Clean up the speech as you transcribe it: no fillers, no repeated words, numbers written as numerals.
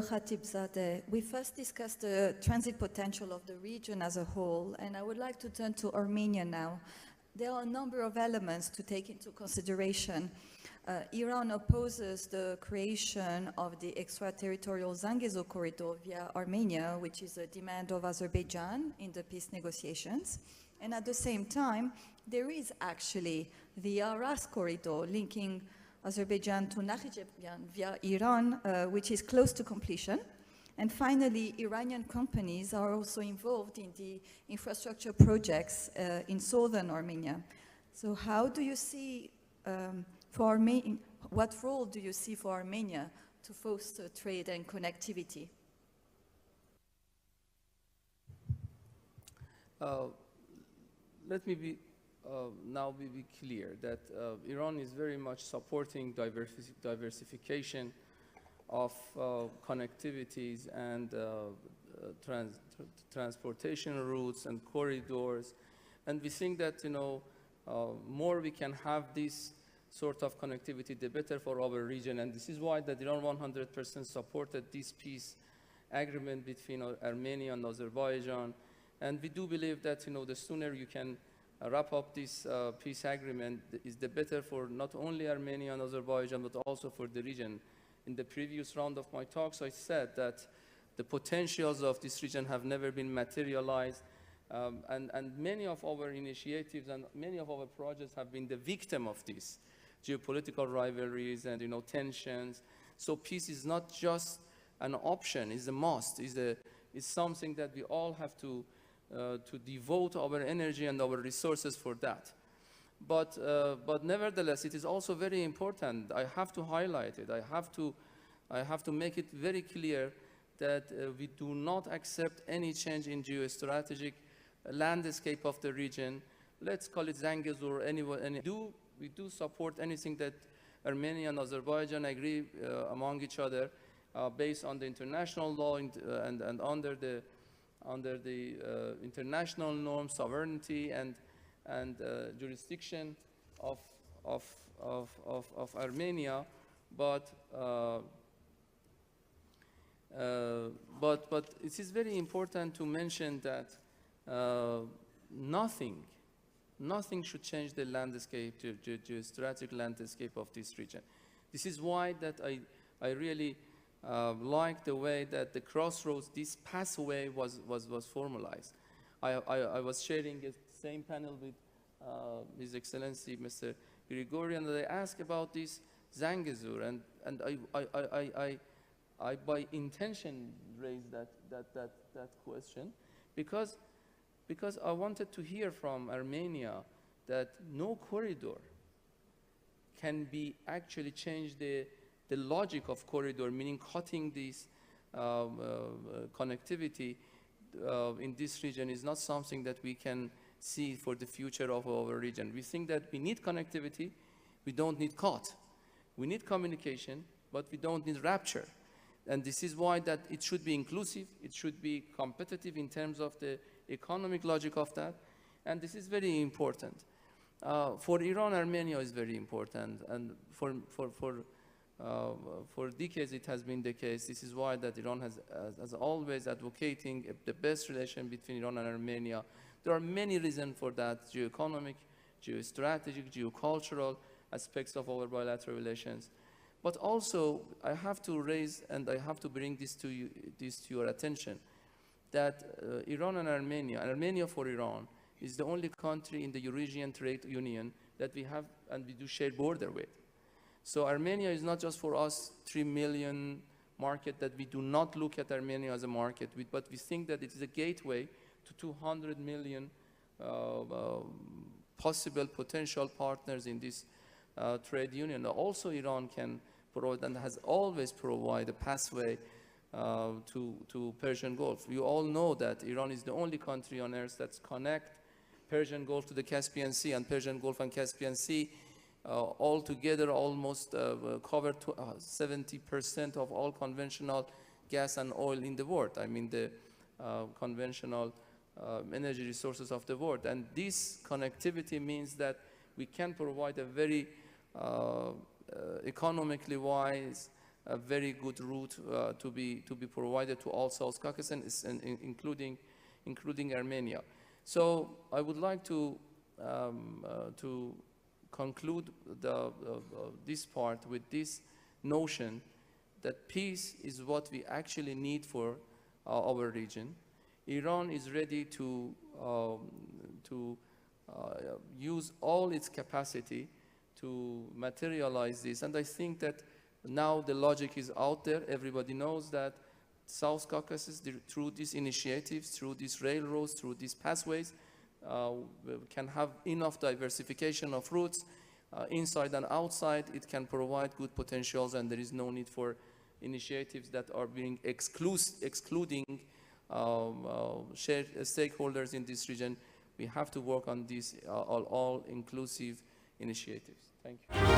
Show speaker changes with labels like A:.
A: Khatibzadeh. We first discussed the transit potential of the region as a whole, and I would like to turn to Armenia now. There are a number of elements to take into consideration. Iran opposes the creation of the extraterritorial Zangezur corridor via Armenia, which is a demand of Azerbaijan in the peace negotiations. And at the same time, there is actually the Aras corridor linking Azerbaijan to Nakhichevan via Iran, which is close to completion. And finally, Iranian companies are also involved in the infrastructure projects in southern Armenia. So how do you see, what role do you see for Armenia to foster trade and connectivity?
B: Let me now be clear that Iran is very much supporting diversification of connectivities and transportation routes and corridors, and we think that more we can have this sort of connectivity, the better for our region, and this is why that Iran 100% supported this peace agreement between Armenia and Azerbaijan, and we do believe that the sooner you can wrap up this peace agreement is the better for not only Armenia and Azerbaijan but also for the region. In the previous round of my talks, I said that the potentials of this region have never been materialized, and many of our initiatives and many of our projects have been the victim of this geopolitical rivalries and tensions. So peace is not just an option; it's a must. It's something that we all have to devote our energy and our resources for that. But nevertheless, it is also very important. I have to highlight it. I have to make it very clear that we do not accept any change in geostrategic landscape of the region. Let's call it Zangezur. We do support anything that Armenia and Azerbaijan agree among each other based on the international law and under the international norms, sovereignty and jurisdiction of Armenia, but it is very important to mention that nothing should change the landscape, the geostrategic landscape of this region. This is why that I really like the way that the crossroads, this pathway was formalized. I was sharing the same panel with His Excellency Mr. Grigorian, and I asked about this Zangezur, and I by intention raised that question because I wanted to hear from Armenia that no corridor can be actually change the logic of corridor, meaning cutting this connectivity in this region is not something that we can see for the future of our region. We think that we need connectivity, we don't need cut. We need communication, but we don't need rupture. And this is why that it should be inclusive, it should be competitive in terms of the economic logic of that, and this is very important. For Iran, Armenia is very important, and for decades it has been the case. This is why that Iran has always advocating the best relation between Iran and Armenia. There are many reasons for that: geoeconomic, geostrategic, geocultural aspects of our bilateral relations. But also, I have to raise and I have to bring this to your attention, that Iran and Armenia for Iran, is the only country in the Eurasian Trade Union that we have and we do share border with. So Armenia is not just for us 3 million market, that we do not look at Armenia as a market, but we think that it is a gateway to 200 million possible potential partners in this trade union. Also Iran can provide and has always provided a pathway to Persian Gulf. You all know that Iran is the only country on earth that's connect Persian Gulf to the Caspian Sea, and Persian Gulf and Caspian Sea all together almost cover 70% of all conventional gas and oil in the world. I mean the conventional energy resources of the world. And this connectivity means that we can provide a very economically wise a very good route to be provided to all South Caucasus, including Armenia. So I would like to conclude this part with this notion that peace is what we actually need for our region. Iran is ready to use all its capacity to materialize this, and I think that now the logic is out there. Everybody knows that South Caucasus, through these initiatives, through these railroads, through these pathways, can have enough diversification of routes inside and outside. It can provide good potentials, and there is no need for initiatives that are being excluding shared stakeholders in this region. We have to work on these all-inclusive initiatives. Thank you.